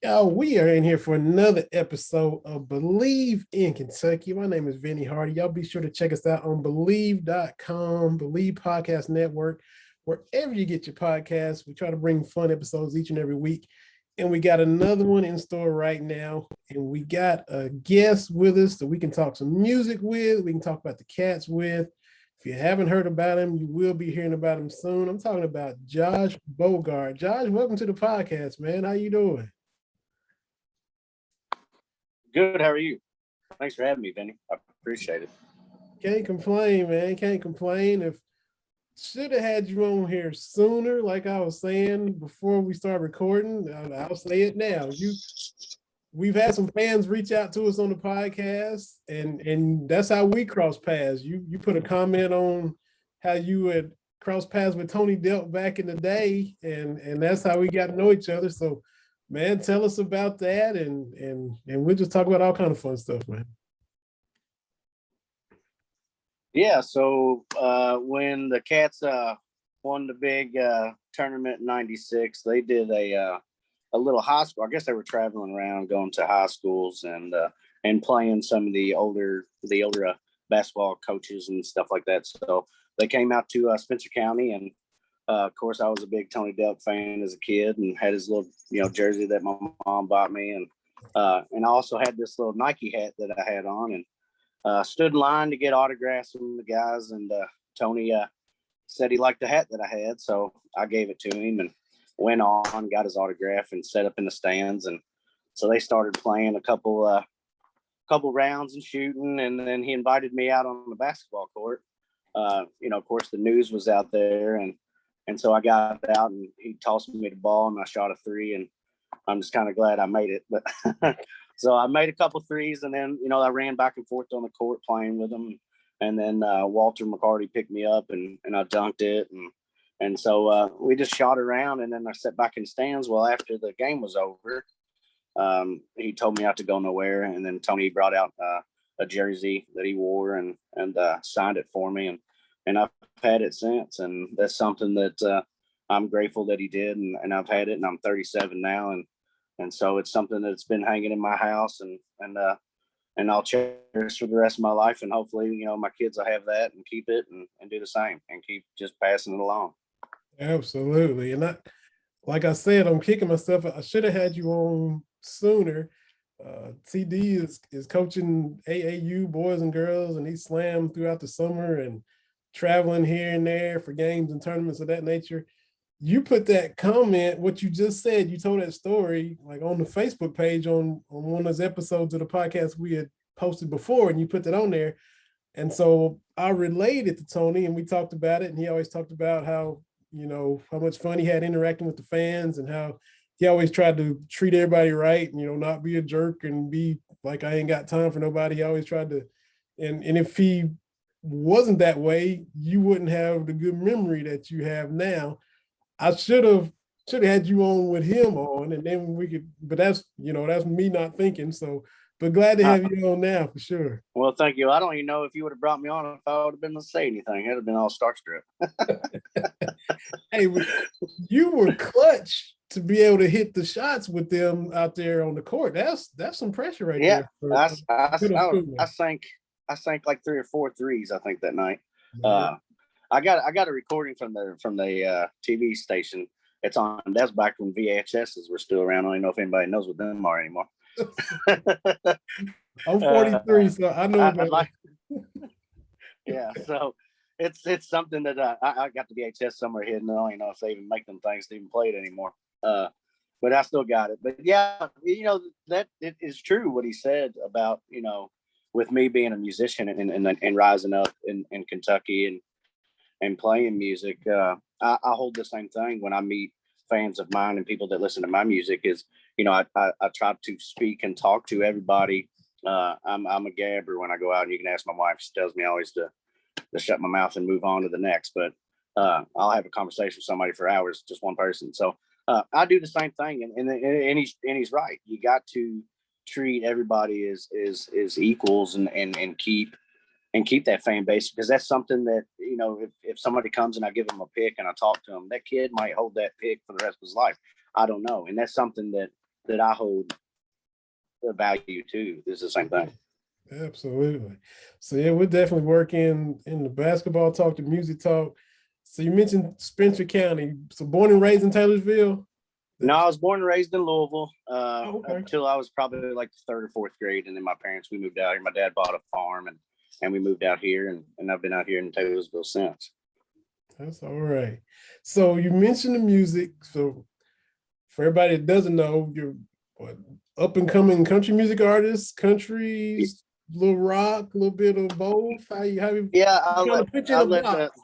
Yo, we are in here for another episode of Bleav in Kentucky. My name is Vinny Hardy. Y'all be sure to check us out on Bleav.com, Bleav Podcast Network, wherever you get your podcasts. We try to bring fun episodes each and every week. And we got another one in store right now. And we got a guest with us that we can talk some music with. We can talk about the cats with. If you haven't heard about him, you will be hearing about him soon. I'm talking about Josh Bogard. Josh, welcome to the podcast, man. How you doing? Good. How are you? Thanks for having me, Vinny. I appreciate it. Can't complain, man. Can't complain. If should have had you on here sooner, like I was saying before we start recording. I'll say it now. We've had some fans reach out to us on the podcast, and that's how we cross paths. You put a comment on how you had crossed paths with Tony Delk back in the day, and that's how we got to know each other. So, man, tell us about that, and we'll just talk about all kind of fun stuff, man. Yeah. So when the Cats won the big tournament in '96, they did a little high school. I guess they were traveling around, going to high schools and playing some of the older basketball coaches and stuff like that. So they came out to Spencer County, and of course, I was a big Tony Delk fan as a kid, and had his little jersey that my mom bought me, and I also had this little Nike hat that I had on, and stood in line to get autographs from the guys, and Tony said he liked the hat that I had, so I gave it to him and went on, got his autograph, and set up in the stands, and so they started playing a couple rounds and shooting, and then he invited me out on the basketball court. Of course, the news was out there, and so I got out, and he tossed me the ball, and I shot a three, and I'm just kind of glad I made it. But so I made a couple threes, and then I ran back and forth on the court playing with him, and then Walter McCarty picked me up, and I dunked it, and so we just shot around, and then I sat back in stands. Well, after the game was over, he told me not to go nowhere, and then Tony brought out a jersey that he wore and signed it for me, and I've had it since, and that's something that I'm grateful that he did, and I've had it, and I'm 37 now, and so it's something that's been hanging in my house, and I'll cherish for the rest of my life, and hopefully my kids will have that and keep it and do the same and keep just passing it along. Absolutely. And like I said, I'm kicking myself. I should have had you on sooner. TD is coaching AAU boys and girls, and he slammed throughout the summer and traveling here and there for games and tournaments of that nature. You put that comment, what you just said, you told that story like on the Facebook page on one of those episodes of the podcast we had posted before, and you put that on there. And so I relayed it to Tony, and we talked about it, and he always talked about how much fun he had interacting with the fans, and how he always tried to treat everybody right, and not be a jerk and be like, I ain't got time for nobody. He always tried to, and if he wasn't that way, you wouldn't have the good memory that you have now. I should have had you on with him on, and then we could, but that's me not thinking. So, but glad to have you on now for sure. Well, thank you. I don't even know if you would have brought me on if I would have been to say anything. It'd have been all starstruck. Hey, you were clutch to be able to hit the shots with them out there on the court. That's some pressure right there. I sank like 3 or 4 threes, I think, that night. Yeah. I got a recording from the TV station. It's on. That's back when VHSs were still around. I don't even know if anybody knows what them are anymore. I'm 43, so I know about it. Yeah, so it's something that I got the VHS somewhere hidden. I don't even know if they even make them things to even play it anymore. But I still got it. But yeah, that it is true what he said about with me being a musician and rising up in Kentucky and playing music. I hold the same thing when I meet fans of mine and people that listen to my music. Is I try to speak and talk to everybody. I'm a gabber when I go out, and you can ask my wife. She tells me always to shut my mouth and move on to the next. But I'll have a conversation with somebody for hours, just one person. So I do the same thing, and he's right. You got to treat everybody as equals and keep that fan base, because that's something that if somebody comes and I give them a pick and I talk to them, that kid might hold that pick for the rest of his life. I don't know, and that's something that that I hold the value to. It's the same thing. Absolutely. So yeah, we're definitely working in the basketball talk, the music talk. So you mentioned Spencer County. So born and raised in Taylorsville? No, I was born and raised in Louisville Okay. until I was probably like the third or fourth grade. And then my parents, we moved out here. My dad bought a farm and we moved out here and I've been out here in Taylorsville since. That's all right. So you mentioned the music. So for everybody that doesn't know, you're what, up and coming country music artist, countries, little rock, a little bit of both. How you Yeah, kind of put you in a box?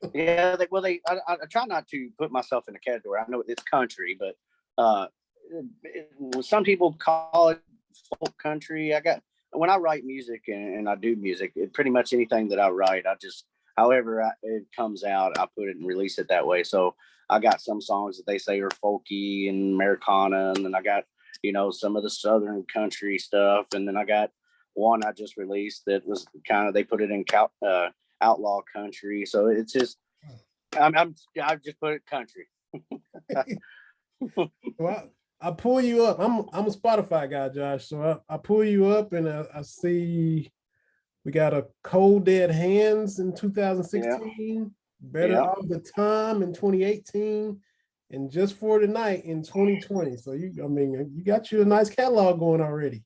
I try not to put myself in a category. I know it's country, but some people call it folk country. When I write music and I do music, pretty much anything that I write, however it comes out, I put it and release it that way. So I got some songs that they say are folky and Americana, and then I got some of the southern country stuff, and then I got one I just released that was kind of, they put it in outlaw country. So it's just I just put it country. Well, I pull you up. I'm a Spotify guy, Josh. So I pull you up and I see we got a Cold Dead Hands in 2016, Better All the Time in 2018, and Just for Tonight in 2020. So you got you a nice catalog going already.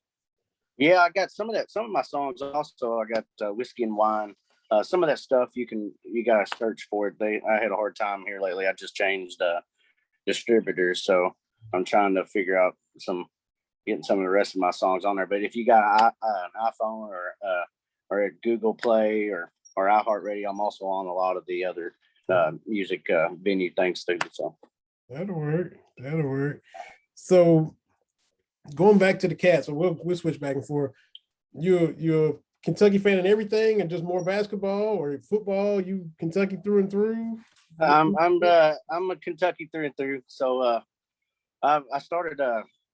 Yeah, I got some of that. Some of my songs also. I got Whiskey and Wine. Some of that stuff you gotta search for it. I had a hard time here lately. I just changed distributors, so I'm trying to figure out getting some of the rest of my songs on there. But if you got an iPhone or a Google Play or iHeartRadio, I'm also on a lot of the other music venue things too. So that'll work. So going back to the Cats, so we'll switch back and forth. You're a Kentucky fan in everything, and just more basketball or football? You Kentucky through and through? I'm a Kentucky through and through. So I started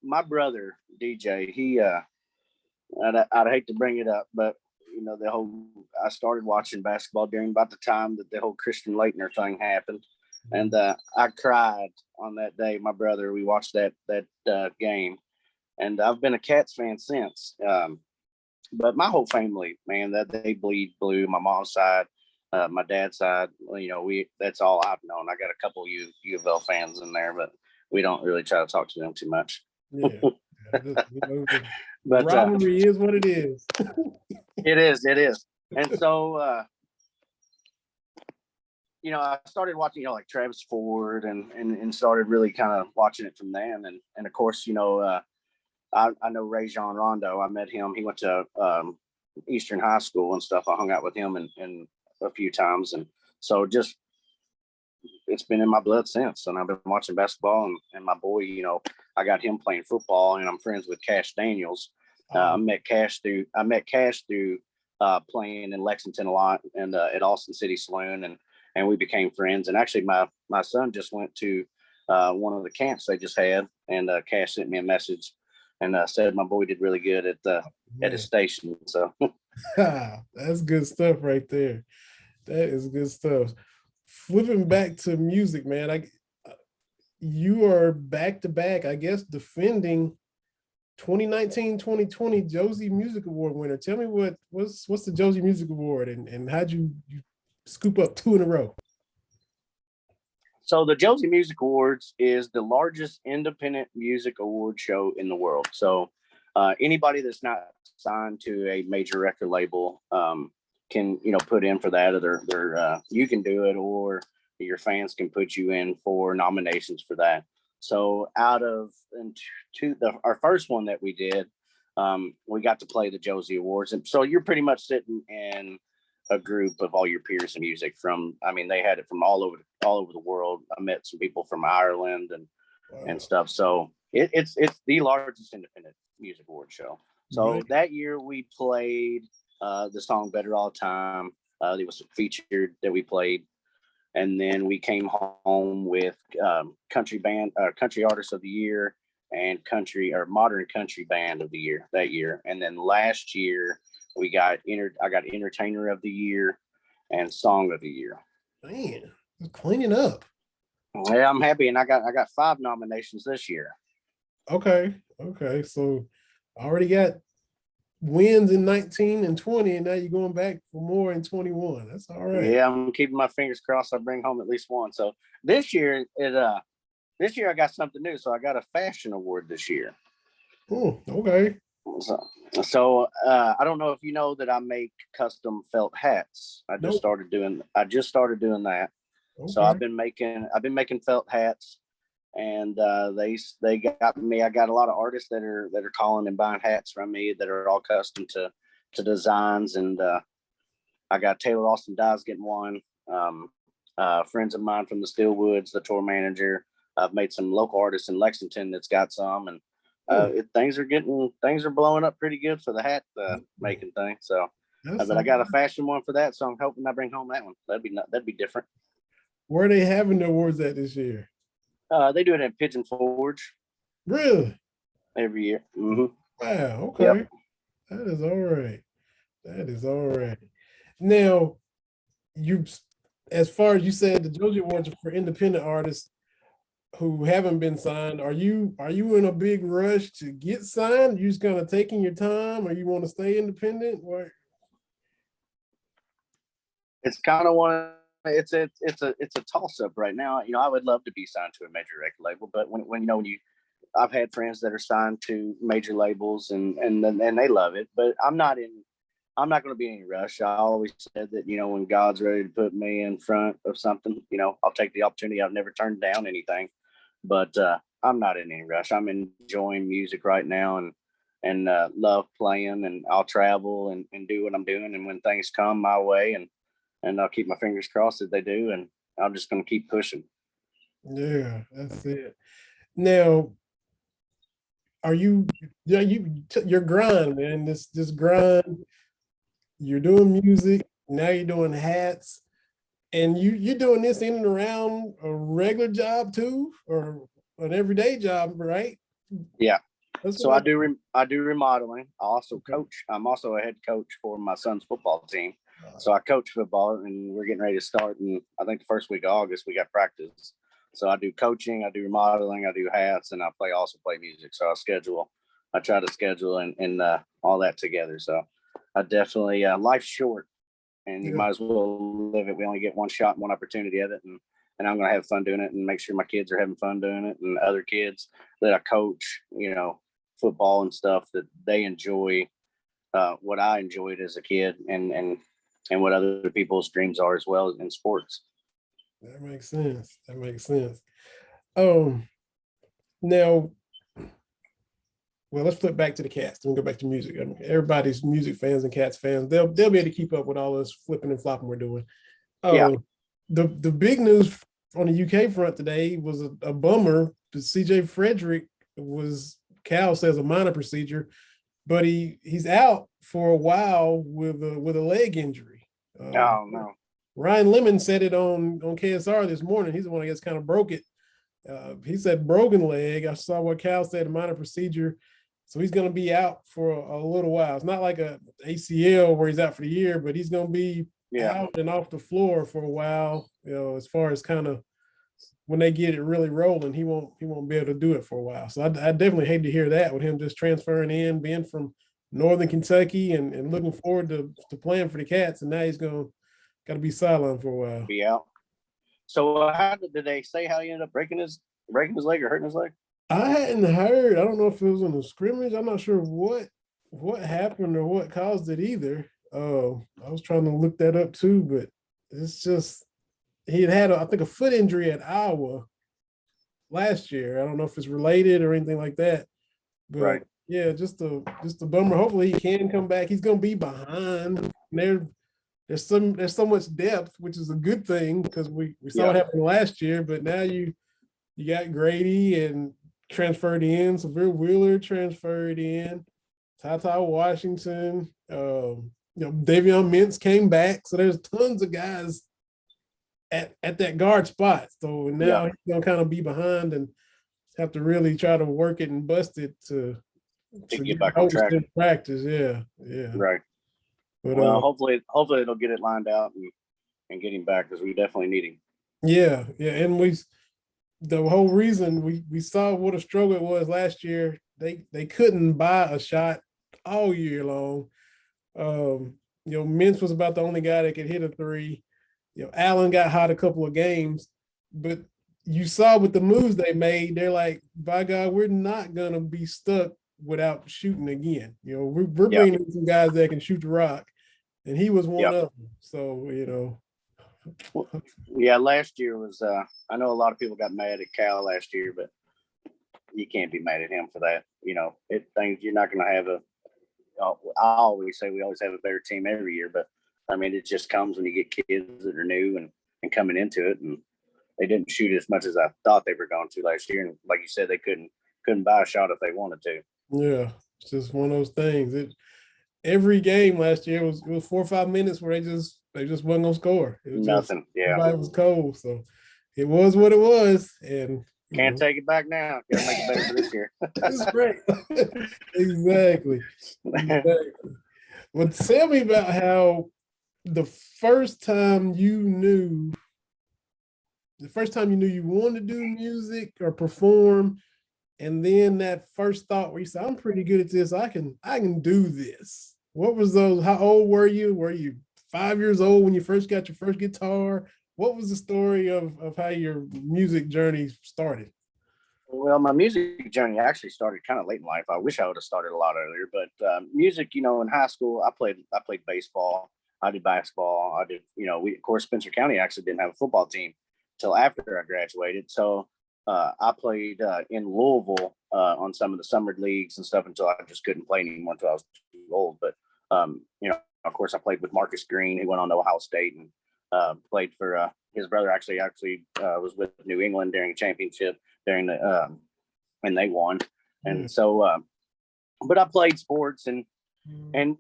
my brother DJ. He I'd hate to bring it up, but I started watching basketball during about the time that the whole Christian Laettner thing happened, and I cried on that day. My brother, we watched that game, and I've been a Cats fan since. But my whole family, man, that they bleed blue. My mom's side, my dad's side, that's all I've known. I got a couple U of L fans in there, but we don't really try to talk to them too much. Yeah. But rivalry is what it is. It is. And so I started watching, like Travis Ford and started really kind of watching it from then. And of course, I know Ray Jean Rondo. I met him. He went to Eastern High School and stuff. I hung out with him and a few times. And so just, it's been in my blood since. And I've been watching basketball and my boy, I got him playing football and I'm friends with Cash Daniels. I met Cash through playing in Lexington a lot and at Austin City Saloon. And we became friends. And actually my son just went to one of the camps they just had. And Cash sent me a message and said my boy did really good at his station. So that's good stuff right there. That is good stuff. Flipping back to music, man, you are back to back, I guess, defending 2019-2020 Josie Music Award winner. Tell me what's the Josie Music Award and how'd you scoop up 2 in a row? So the Josie Music Awards is the largest independent music award show in the world. So anybody that's not signed to a major record label can put in for that, or you can do it, or your fans can put you in for nominations for that. So out of our first one that we did, we got to play the Josie Awards, and so you're pretty much sitting in a group of all your peers in music they had it from all over the world. I met some people from Ireland and stuff. So it's the largest independent music award show. So that year we played the song Better All the Time. It was featured that we played. And then we came home with country artist of the year and modern country band of the year that year. And then last year I got entertainer of the year and song of the year. Man, cleaning up. Yeah, I'm happy. And I got 5 nominations this year. Okay. Okay. So already got wins in 19 and 20, and now you're going back for more in 21. That's all right. Yeah, I'm keeping my fingers crossed. I bring home at least one. So this year I got something new. So I got a fashion award this year. Oh, okay. So I don't know if you know that I make custom felt hats. I just Nope. started doing that. So Okay. I've been making felt hats, and they got me. I got a lot of artists that are calling and buying hats from me that are all custom to designs, and I got Taylor Austin Dyes getting one. Friends of mine from the Steelwoods, the tour manager. I've made some local artists in Lexington that's got some, and things are blowing up pretty good for the hat making thing. So, That's but I all got a right. fashion one for that, so I'm hoping I bring home that one. That'd be different. Where are they having the awards at this year? They do it at Pigeon Forge Really? every year. Wow. Yep. Okay. That is all right. That is all right. Now, you, as far as you said, the Joji Awards are for independent artists who haven't been signed. Are you in a big rush to get signed? You just kind of taking your time, or you want to stay independent? Or It's kind of one. It's a toss up right now. You know, I would love to be signed to a major record label, but when you I've had friends that are signed to major labels and they love it, but I'm not going to be in any rush. I always said that, you know, when God's ready to put me in front of something, you know, I'll take the opportunity. I've never turned down anything, but I'm not in any rush. I'm enjoying music right now and love playing, and I'll travel and do what I'm doing. And when things come my way, and I'll keep my fingers crossed that they do, and I'm just going to keep pushing. yeah, that's it. Now, are you? Yeah, your grind, man. This grind. You're doing music now. You're doing hats, and you're doing this in and around a regular job too, or an everyday job, right? Yeah. That's So what I do remodeling. I also I. coach. I'm also a head coach for my son's football team. So I coach football, and we're getting ready to start. And I think the first week of August we got practice. So I do coaching, I do remodeling, I do hats, and I also play music. So I try to schedule and all that together. So I definitely life's short, and you Yeah. might as well live it. We only get one shot and one opportunity at it, and I'm going to have fun doing it, and make sure my kids are having fun doing it, and other kids that I coach, you know, football and stuff, that they enjoy what I enjoyed as a kid, and what other people's dreams are as well in sports. That makes sense. That makes sense. Um, now, well, let's flip back to the cats. Then we go back to music. I mean, everybody's music fans and cats fans. They'll be able to keep up with all this flipping and flopping we're doing. Yeah, The big news on the UK front today was a bummer. CJ Frederick was, Cal says, a minor procedure, but he's out for a while with a leg injury. oh no, Ryan Lemon said it on KSR this morning. He's the one I guess kind of broke it. He said broken leg. I saw what Cal said, a minor procedure. So he's going to be out for a little while. It's not like a ACL where he's out for the year, but he's going to be yeah, out and off the floor for a while. You know, as far as kind of when they get it really rolling, he won't be able to do it for a while. So I definitely hate to hear that, with him just transferring in, being from Northern Kentucky and looking forward to playing for the Cats, and now he's got to be sidelined for a while. be out. So how did they say how he ended up breaking his leg or hurting his leg? I hadn't heard. I don't know if it was in the scrimmage. I'm not sure what happened or what caused it either. I was trying to look that up too, but it's just he had I think a foot injury at Iowa last year. I don't know if it's related or anything like that, but Right. yeah, just a bummer. Hopefully he can come back. He's gonna be behind. There's so much depth, which is a good thing because we saw what happened last year, but now you got Grady and transferred in, Severe Wheeler transferred in, Tata Washington, Davion Mintz came back. So there's tons of guys at that guard spot. So now he's gonna kind of be behind and have to really try to work it and bust it to get back on track. Practice. Yeah. Right. But well, hopefully it'll get it lined out and get him back, because we definitely need him. Yeah, and the whole reason we saw what a struggle it was last year. They couldn't buy a shot all year long. Mintz was about the only guy that could hit a three. Allen got hot a couple of games, but you saw with the moves they made, they're like, by God, we're not gonna be stuck without shooting again. We're Yep. bringing in some guys that can shoot the rock, and he was one Yep. of them. So Yeah, last year was. I know a lot of people got mad at Cal last year, but you can't be mad at him for that. Things you're not going to have a. I always say we always have a better team every year, but I mean it just comes when you get kids that are new and coming into it, and they didn't shoot as much as I thought they were going to last year. And like you said, they couldn't buy a shot if they wanted to. Yeah, it's just one of those things. Every game last year it was 4 or 5 minutes where they just wasn't gonna score. It was Nothing. everybody was cold. So it was what it was. And can't take it back now. Gotta make it better for this year. That's great. Exactly. Well, tell me about how the first time you knew you wanted to do music or perform, and then that first thought where you said, I'm pretty good at this, I can do this. What was those? How old were you? Were you 5 years old when you first got your first guitar? What was the story of how your music journey started? Well, my music journey actually started kind of late in life. I wish I would have started a lot earlier, but music, in high school, I played baseball. I did basketball. I did, of course, Spencer County actually didn't have a football team till after I graduated. So I played in Louisville on some of the summer leagues and stuff until I just couldn't play anymore until I was too old. But, of course, I played with Marcus Green, who went on to Ohio State and played for his brother actually was with New England during a championship during the and they won. And so, but I played sports and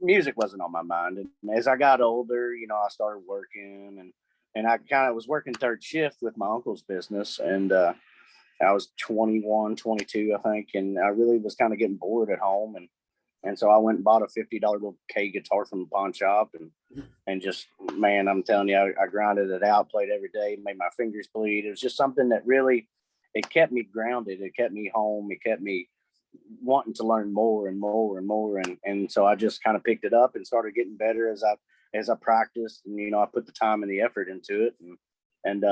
music wasn't on my mind. And as I got older, I started working and I kind of was working third shift with my uncle's business. And I was 21, 22, I think. And I really was kind of getting bored at home. And so I went and bought a $50 little K guitar from the pawn shop and just, man, I'm telling you, I grinded it out, played every day, made my fingers bleed. It was just something that really, it kept me grounded. It kept me home. It kept me wanting to learn more and more and more. And so I just kind of picked it up and started getting better as I practiced. And, I put the time and the effort into it. And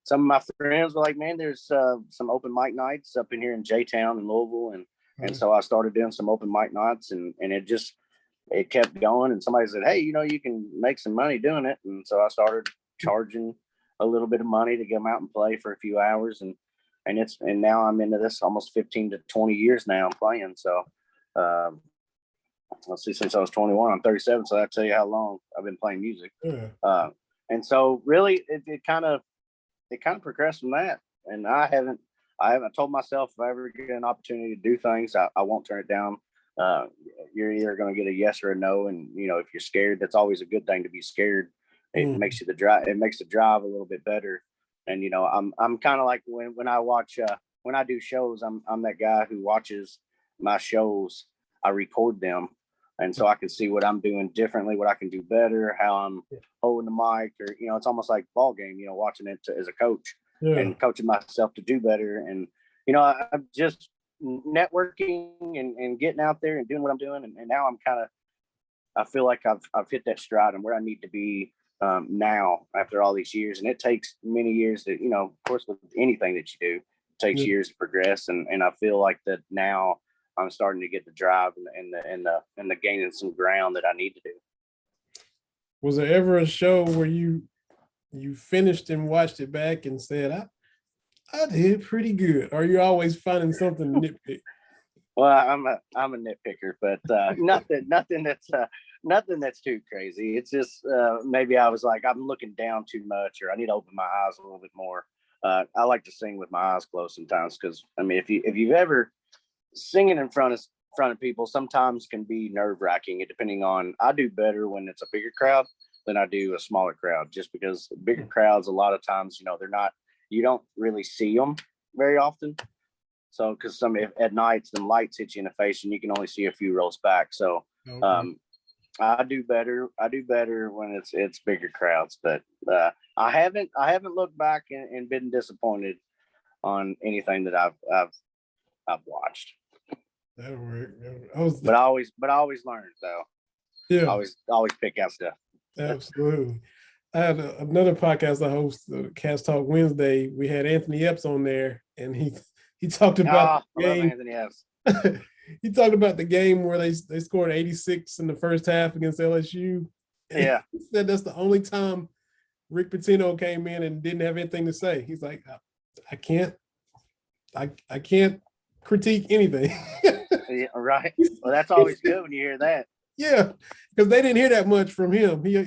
some of my friends were like, man, there's some open mic nights up in here in J-Town in Louisville. And so I started doing some open mic nights and it kept going. And somebody said, hey, you can make some money doing it. And so I started charging a little bit of money to come out and play for a few hours. And now I'm into this almost 15 to 20 years now I'm playing. So let's see, since I was 21, I'm 37. So that'll tell you how long I've been playing music. Yeah. And so really it kind of progressed from that. And I haven't told myself if I ever get an opportunity to do things, I won't turn it down. You're either going to get a yes or a no. And, if you're scared, that's always a good thing to be scared. It makes the drive a little bit better. And, I'm kind of like when I watch, when I do shows, I'm that guy who watches my shows. I record them. And so I can see what I'm doing differently, what I can do better, how I'm holding the mic, or, it's almost like ball game, watching it as a coach and coaching myself to do better. And, I'm just networking and getting out there and doing what I'm doing. And now I feel like I've hit that stride and where I need to be now after all these years. And it takes many years to, of course, with anything that you do, it takes years to progress. And I feel like that now I'm starting to get the drive and the gaining some ground that I need to do. Was there ever a show where you finished and watched it back and said, I did pretty good? Or are you always finding something to nitpick? Well, I'm a nitpicker, but nothing that's too crazy. It's just maybe I was like, I'm looking down too much, or I need to open my eyes a little bit more. I like to sing with my eyes closed sometimes because I mean, if you've ever singing in front of people sometimes can be nerve-wracking, depending on, I do better when it's a bigger crowd than I do a smaller crowd, just because bigger crowds a lot of times, you don't really see them very often. So because at nights the lights hit you in the face and you can only see a few rows back. So I do better when it's bigger crowds, but I haven't looked back and been disappointed on anything that I've watched. That'll work. But I always learn though. Yeah, Always pick out stuff. absolutely. I had another podcast I host, Cast Talk Wednesday. We had Anthony Epps on there, and he talked about I love Anthony Epps. He talked about the game where they scored 86 in the first half against LSU. And Yeah, he said that's the only time Rick Pitino came in and didn't have anything to say. He's like, I can't critique anything. yeah, right. Well, that's always good when you hear that. Yeah, because they didn't hear that much from him. He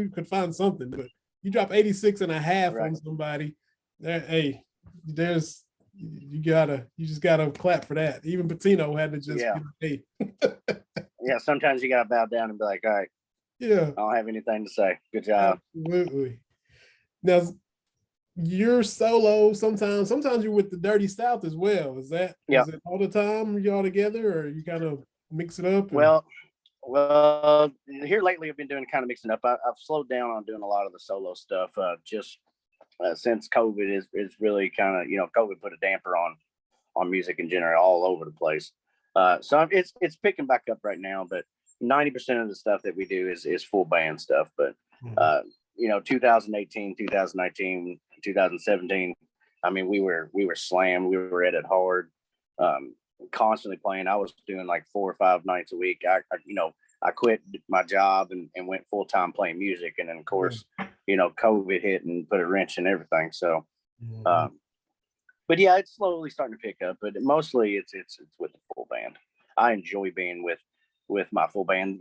could find something, but you drop 86 and a half Right. on somebody. Hey, you just gotta clap for that. Even Pitino had to just hey. Yeah, sometimes you gotta bow down and be like, all right, yeah, I don't have anything to say. Good job. Absolutely. Now you're solo sometimes you're with the Dirty South as well. Is it all the time y'all together, or you kind of mix it up? Well, here lately I've been doing kind of mixing up. I've slowed down on doing a lot of the solo stuff just since COVID is really kind of, COVID put a damper on music in general all over the place. So it's picking back up right now, but 90% of the stuff that we do is full band stuff. But 2018, 2019, 2017, I mean, we were slammed. We were at it hard, constantly playing. I was doing like 4 or 5 nights a week. I quit my job and went full time playing music. And then of course, COVID hit and put a wrench in everything. So, but yeah, it's slowly starting to pick up, but mostly it's with the full band. I enjoy being with my full band.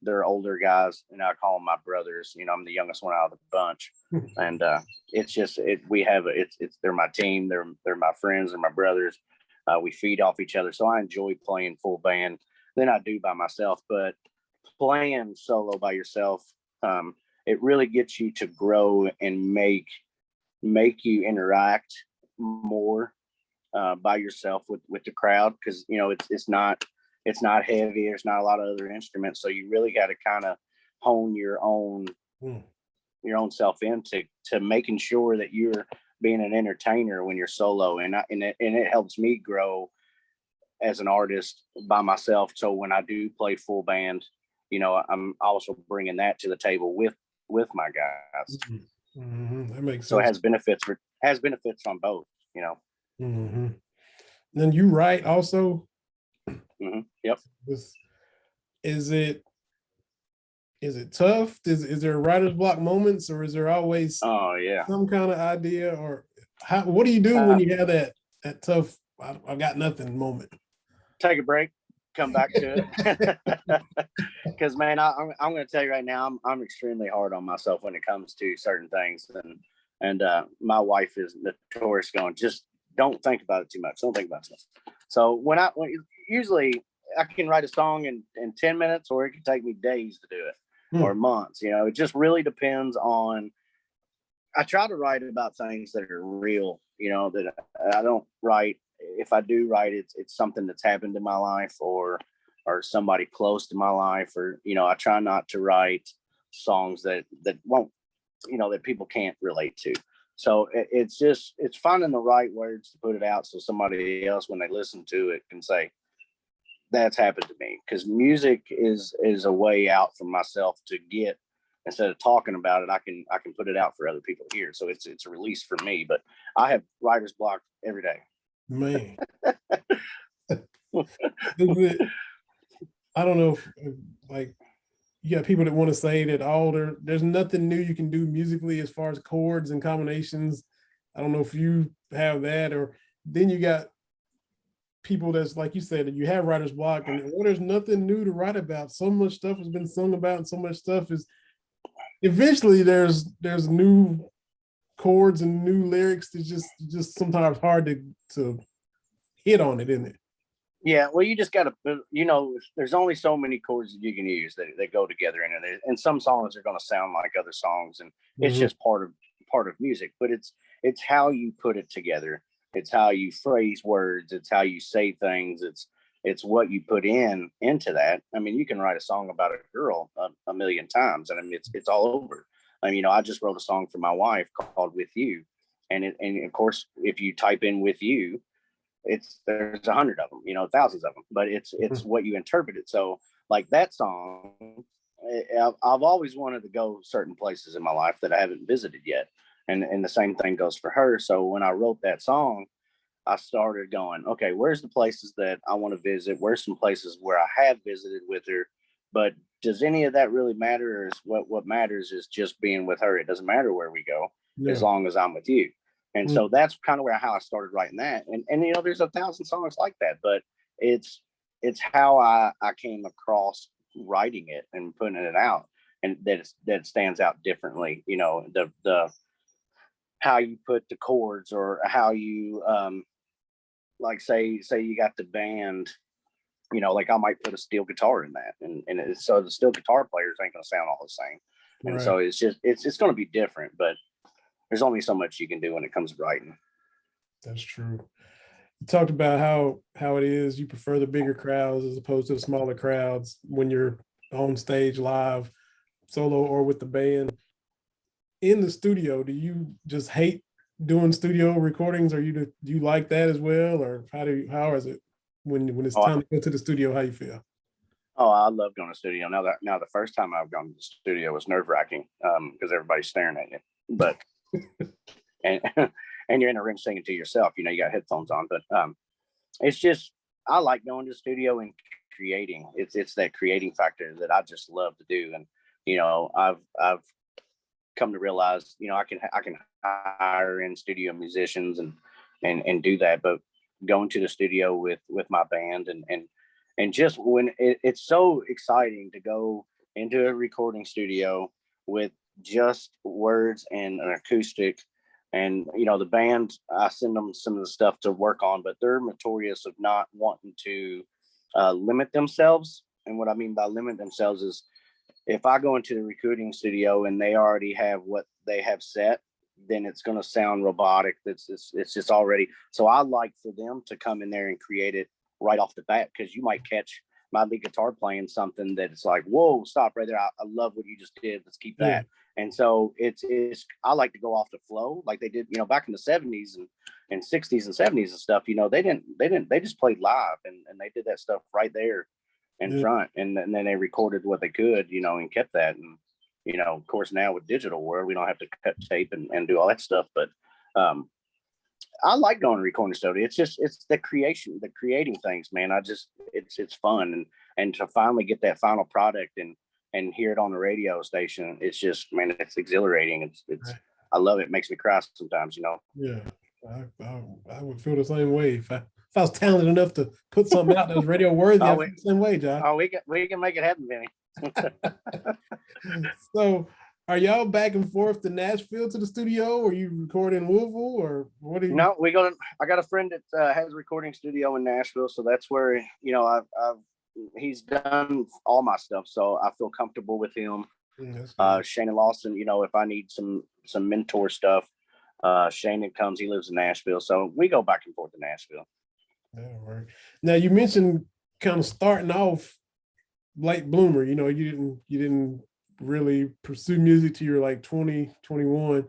They're older guys, and I call them my brothers. I'm the youngest one out of the bunch, and it's just they're my team. They're my friends and my brothers. We feed off each other, so I enjoy playing full band than I do by myself. But playing solo by yourself, it really gets you to grow and make you interact more by yourself with the crowd, because it's not heavy. There's not a lot of other instruments, so you really got to kind of hone your own self into making sure that you're being an entertainer when you're solo, and it helps me grow as an artist by myself. So when I do play full band, I'm also bringing that to the table with my guys. That makes sense. So it has benefits on both. Then you write also. Yep. Is it tough? Is there writer's block moments, or is there always some kind of idea, or what do you do when you have that tough I've got nothing moment? Take a break, come back to it. Because man, I'm going to tell you right now, I'm extremely hard on myself when it comes to certain things, and my wife is notorious going, just don't think about it too much. Don't think about it. So when usually I can write a song in 10 minutes, or it can take me days to do it, or months. It just really depends on. I try to write about things that are real. That I don't write. If I do write, it's something that's happened in my life, or somebody close to my life, or I try not to write songs that won't, that people can't relate to. So it's finding the right words to put it out, so somebody else, when they listen to it, can say, that's happened to me. Because music is a way out for myself to get, instead of talking about it, I can put it out for other people to hear. So it's a release for me. But I have writer's block every day. Man. I don't know if like you got people that want to say that there's nothing new you can do musically as far as chords and combinations. I don't know if you have that, or then you got people that's like you said, that you have writer's block, and there's nothing new to write about. So much stuff has been sung about, and so much stuff is eventually there's new chords and new lyrics. It's just sometimes hard to hit on it, isn't it? Yeah, well, you just got to, there's only so many chords that you can use that go together in it. And some songs are going to sound like other songs, and it's just part of music. But it's how you put it together. It's how you phrase words. It's how you say things. It's what you put into that. I mean, you can write a song about a girl a million times, and I mean, it's all over. I mean, I just wrote a song for my wife called "With You," and of course, if you type in with you, there's 100 of them, thousands of them, but it's what you interpret it. So like that song, I've always wanted to go certain places in my life that I haven't visited yet. And the same thing goes for her. So when I wrote that song, I started going, okay, where's the places that I want to visit? Where's some places where I have visited with her? But does any of that really matter? Or is what matters is just being with her. It doesn't matter where we go, as long as I'm with you. And so that's kind of how I started writing that. And there's 1,000 songs like that, but it's how I came across writing it and putting it out, and that stands out differently. The how you put the chords, or how you like say you got the band, like I might put a steel guitar in that, and so the steel guitar players ain't gonna sound all the same. And so it's just it's gonna be different, but there's only so much you can do when it comes to writing. That's true. You talked about how it is you prefer the bigger crowds as opposed to the smaller crowds when you're on stage live, solo or with the band. In the studio, do you just hate doing studio recordings, or do you like that as well, or how is it when it's time to go to the studio? How you feel? Oh, I love going to the studio. Now the first time I've gone to the studio was nerve-wracking, because everybody's staring at you. But and and you're in a room singing to yourself. You got headphones on, but it's just, I like going to the studio and creating. It's that creating factor that I just love to do. And I've come to realize, I can hire in studio musicians and do that, but going to the studio with my band and just when it's so exciting to go into a recording studio with just words and an acoustic. And the band, I send them some of the stuff to work on, but they're notorious of not wanting to limit themselves. And what I mean by limit themselves is, if I go into the recording studio and they already have what they have set, then it's going to sound robotic. It's just already. So I like for them to come in there and create it right off the bat, because you might catch my lead guitar playing something that it's like, whoa, stop right there. I love what you just did. Let's keep that. Yeah. And so it's I like to go off the flow like they did, back in the 70s and 60s and 70s and stuff. They just played live and they did that stuff right there in front, and then they recorded what they could, and kept that. And of course, now with digital world, we don't have to cut tape and do all that stuff. But I like going to recording studio. It's the creating things, man. It's fun, and to finally get that final product and hear it on the radio station, it's just, man, it's exhilarating. It's I love it. It makes me cry sometimes, Yeah, I would feel the same way if I was talented enough to put something out that was radio worthy. I feel the same way, Josh. Oh, we can make it happen, Vinny. So, are y'all back and forth to Nashville to the studio, or you record in Louisville, or what are you? No, I got a friend that has a recording studio in Nashville, so that's where he's done all my stuff, so I feel comfortable with him. Shane and Lawson, if I need some mentor stuff, Shane comes. He lives in Nashville, so we go back and forth to Nashville. That'll work. Now, you mentioned kind of starting off late bloomer. You didn't really pursue music till you're like 20, 21.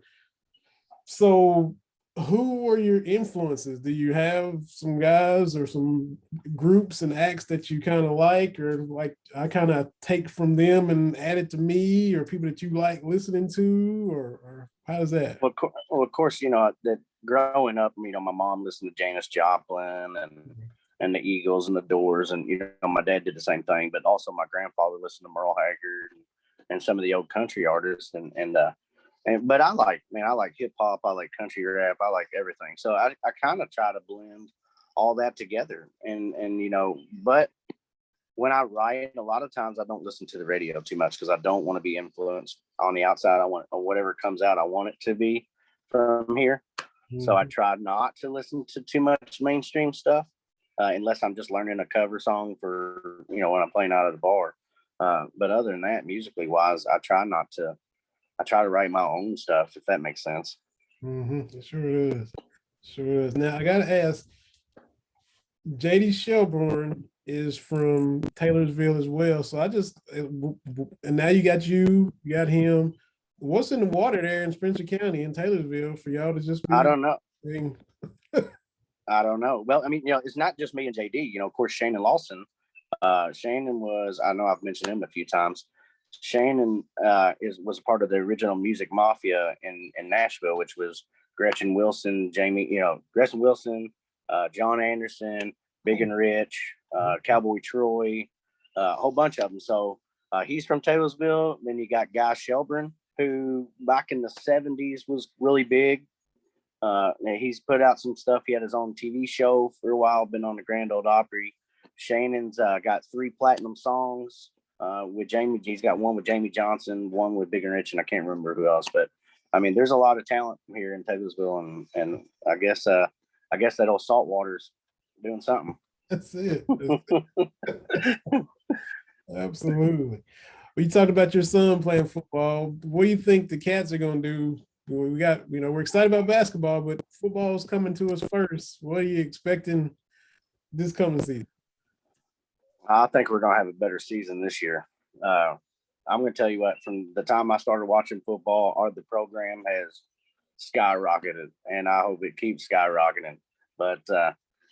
So who were your influences? Do you have some guys or some groups and acts that you kind of like, or like I kind of take from them and add it to me, or people that you like listening to, or how does that? Well, of course, that growing up, my mom listened to Janis Joplin and the Eagles and the Doors, and my dad did the same thing, but also my grandfather listened to Merle Haggard and some of the old country artists, but I like hip hop, I like country rap, I like everything. So I kind of try to blend all that together, and but when I write, a lot of times I don't listen to the radio too much because I don't want to be influenced on the outside. I want whatever comes out, I want it to be from here. Mm-hmm. So I try not to listen to too much mainstream stuff unless I'm just learning a cover song for when I'm playing out at the bar. But other than that, musically wise, I try to write my own stuff, if that makes sense. Mm-hmm. It sure is. Sure is. Now I gotta ask, JD Shelburne is from Taylorsville as well. So and now you got him. what's in the water there in Spencer County in Taylorsville for y'all to just I be don't know. being, I don't know. Well, I mean, it's not just me and JD. Of course, Shannon Lawson. Shannon was, I know I've mentioned him a few times. Shannon was a part of the original Music Mafia in Nashville, which was Gretchen Wilson, Gretchen Wilson, John Anderson, Big and Rich, Cowboy Troy, a whole bunch of them. So he's from Taylorsville. Then you got Guy Shelburne, who back in the 70s was really big. He's put out some stuff. He had his own TV show for a while, been on the Grand Ole Opry. Shannon's got 3 platinum songs with Jamie. He's got one with Jamie Johnson, one with Big and Rich, and I can't remember who else. But I mean, there's a lot of talent here in Taylorsville, and I guess that old saltwater's doing something. that's it. Absolutely. Well, you talked about your son playing football. What do you think the Cats are going to do? We got, we're excited about basketball, but football's coming to us first. What are you expecting this coming season? I think we're going to have a better season this year. I'm going to tell you what, from the time I started watching football, the program has skyrocketed, and I hope it keeps skyrocketing. But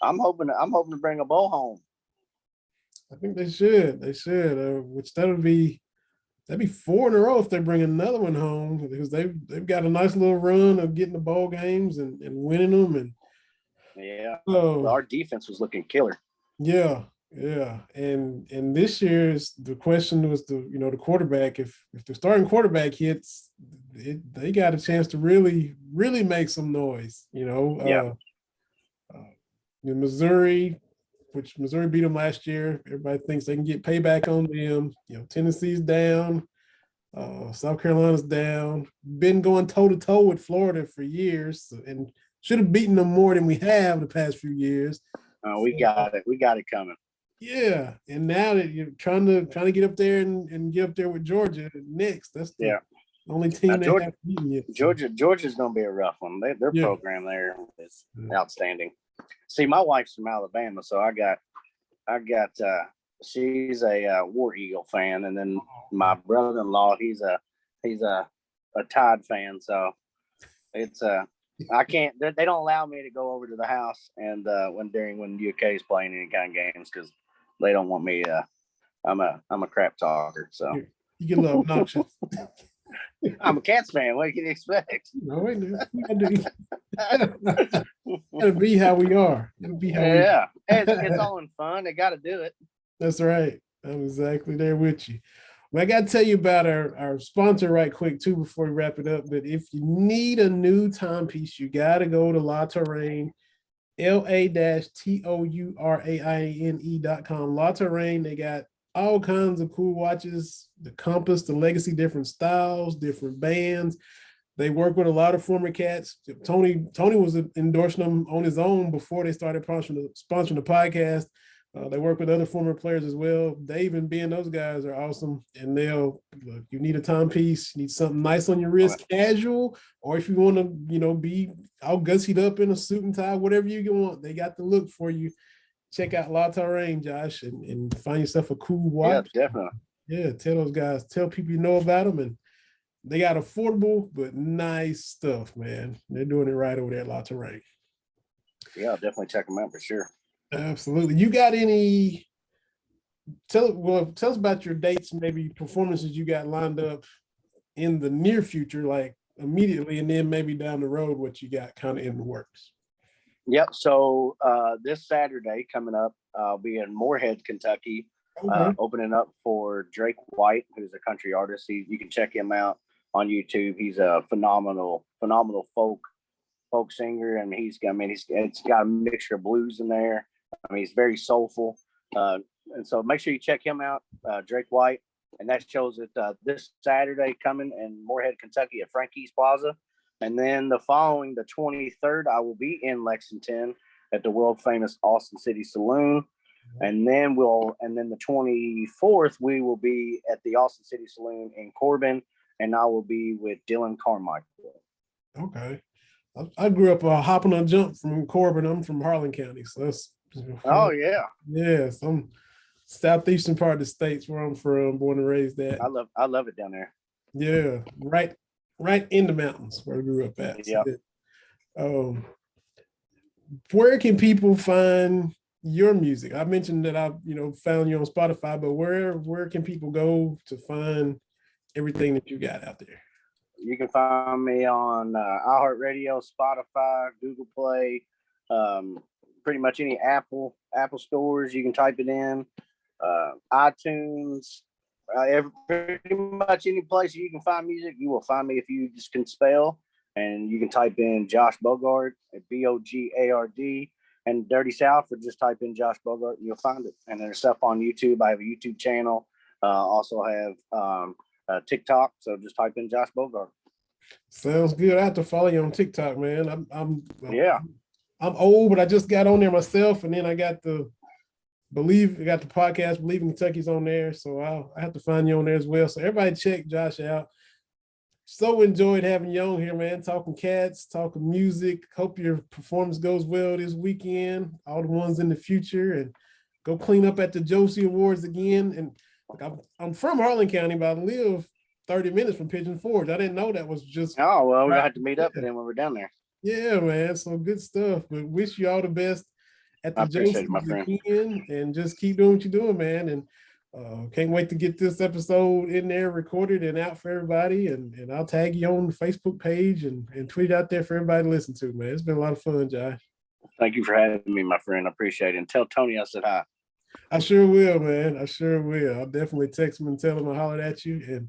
I'm hoping to bring a bowl home. I think they should. They should. Which that'd be 4 in a row if they bring another one home, because they've got a nice little run of getting the bowl games and winning them. And yeah, so our defense was looking killer. Yeah. And this year's the question was the quarterback. If the starting quarterback hits, they got a chance to really make some noise. Yeah. Missouri, which Missouri beat them last year. Everybody thinks they can get payback on them. Tennessee's down. South Carolina's down. Been going toe to toe with Florida for years, and should have beaten them more than we have the past few years. We got it. We got it coming. Yeah, and now that you're trying to get up there and get up there with Georgia next, that's the only team they have beaten yet. Georgia's going to be a rough one. Their program there is outstanding. See, my wife's from Alabama, so I got she's a War Eagle fan, and then my brother-in-law he's a Tide fan. So it's I can't. They don't allow me to go over to the house and when UK is playing any kind of games because they don't want me. I'm a crap talker, so you get a little obnoxious. I'm a Cats fan. What can you expect? Gotta be how we are. It's all in fun. They got to do it. That's right. I'm exactly there with you. Well, I got to tell you about our sponsor right quick too before we wrap it up. But if you need a new timepiece, you got to go to La Terrain, LA-TOURAINE.com. La Terrain, they got all kinds of cool watches, the Compass, the Legacy, different styles, different bands. They work with a lot of former Cats. Tony was endorsing them on his own before they started sponsoring the podcast. They work with other former players as well. Dave and Ben, those guys are awesome. And they'll look, you need a timepiece, you need something nice on your wrist, casual, or if you want to, be all gussied up in a suit and tie, whatever you want, they got the look for you. Check out La Terrain, Josh, and find yourself a cool watch. Yeah, definitely. Yeah, tell those guys, tell people you know about them, and they got affordable but nice stuff, man. They're doing it right over there at La Terrain. Yeah, I'll definitely check them out for sure. Absolutely. You got any? Tell us about your dates, maybe performances you got lined up in the near future, like immediately, and then maybe down the road, what you got kind of in the works. Yep. So this Saturday coming up, I'll be in Moorhead, Kentucky, opening up for Drake White, who's a country artist. You can check him out on YouTube. He's a phenomenal folk singer, and it's got a mixture of blues in there. I mean, he's very soulful, and so make sure you check him out, Drake White, and that shows it this Saturday coming in Moorhead, Kentucky at Frankie's Plaza. And then the 23rd, I will be in Lexington at the world famous Austin City Saloon. And then the 24th, we will be at the Austin City Saloon in Corbin, and I will be with Dylan Carmichael. Okay. I grew up hopping on jump from Corbin. I'm from Harlan County, so that's some southeastern part of the states where I'm from, born and raised at. I love it down there. Yeah, right right in the mountains where I grew up at. Yeah. So, where can people find your music? I mentioned that I've found you on Spotify, but where can people go to find everything that you got out there? You can find me on iHeartRadio, Spotify, Google Play, pretty much any Apple stores. You can type it in, iTunes, pretty much any place you can find music. You will find me if you just can spell, and you can type in Josh Bogard, Bogard, and Dirty South, or just type in Josh Bogard and you'll find it. And there's stuff on YouTube. I have a YouTube channel. Also have TikTok. So just type in Josh Bogard. Sounds good. I have to follow you on TikTok, man. Yeah. I'm old, but I just got on there myself, and then I got the Bleav. I got the podcast Bleav in Kentucky's on there, so I have to find you on there as well. So everybody check Josh out. So enjoyed having you on here, man. Talking cats, talking music. Hope your performance goes well this weekend. All the ones in the future, and go clean up at the Josie Awards again. And like, I'm from Harlan County, but I live 30 minutes from Pigeon Forge. I didn't know that was just. Oh, well, we're gonna have to meet up then when we're down there. Yeah, man. So good stuff. But wish you all the best at the Josie again, and just keep doing what you're doing, man. And can't wait to get this episode in there recorded and out for everybody. And I'll tag you on the Facebook page and tweet out there for everybody to listen to, man. It's been a lot of fun, Josh. Thank you for having me, my friend. I appreciate it. And tell Tony I said hi. I sure will, man. I sure will. I'll definitely text him and tell him I hollered at you. And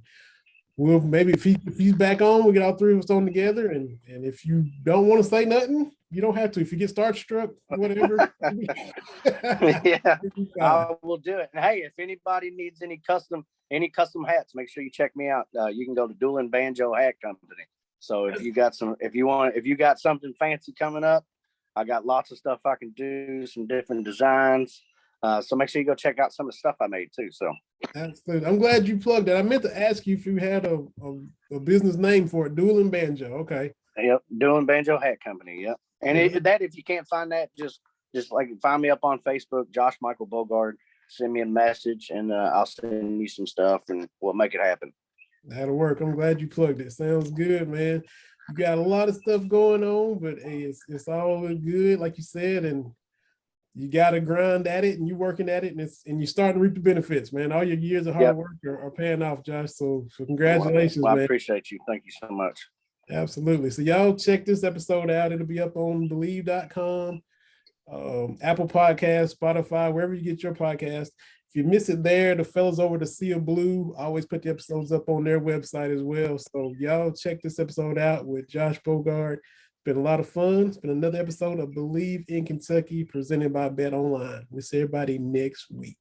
we'll maybe if he's back on, we get all three of us on together. And if you don't want to say nothing, you don't have to. If you get starstruck, whatever. Yeah, I will do it. And hey, if anybody needs any custom hats, make sure you check me out. You can go to Dueling Banjo Hat Company. So if you got something fancy coming up, I got lots of stuff I can do, some different designs. So make sure you go check out some of the stuff I made too. So absolutely. I'm glad you plugged that. I meant to ask you if you had a business name for it. Dueling Banjo. Okay. Yep. Dueling Banjo Hat Company. Yep. And if you can't find that, just like find me up on Facebook, Josh Michael Bogard. Send me a message, and I'll send you some stuff, and we'll make it happen. That'll work. I'm glad you plugged it. Sounds good, man. You got a lot of stuff going on, but hey, it's all good, like you said, and you got to grind at it, and you're working at it, and you're starting to reap the benefits, man. All your years of hard work are paying off, Josh. So congratulations, well, man. I appreciate you. Thank you so much. Absolutely. So y'all check this episode out. It'll be up on Bleav.com, Apple Podcasts, Spotify, wherever you get your podcast. If you miss it there, the fellas over to Sea of Blue always put the episodes up on their website as well. So y'all check this episode out with Josh Bogard. It's been a lot of fun. It's been another episode of Bleav in Kentucky presented by Bet Online. We'll see everybody next week.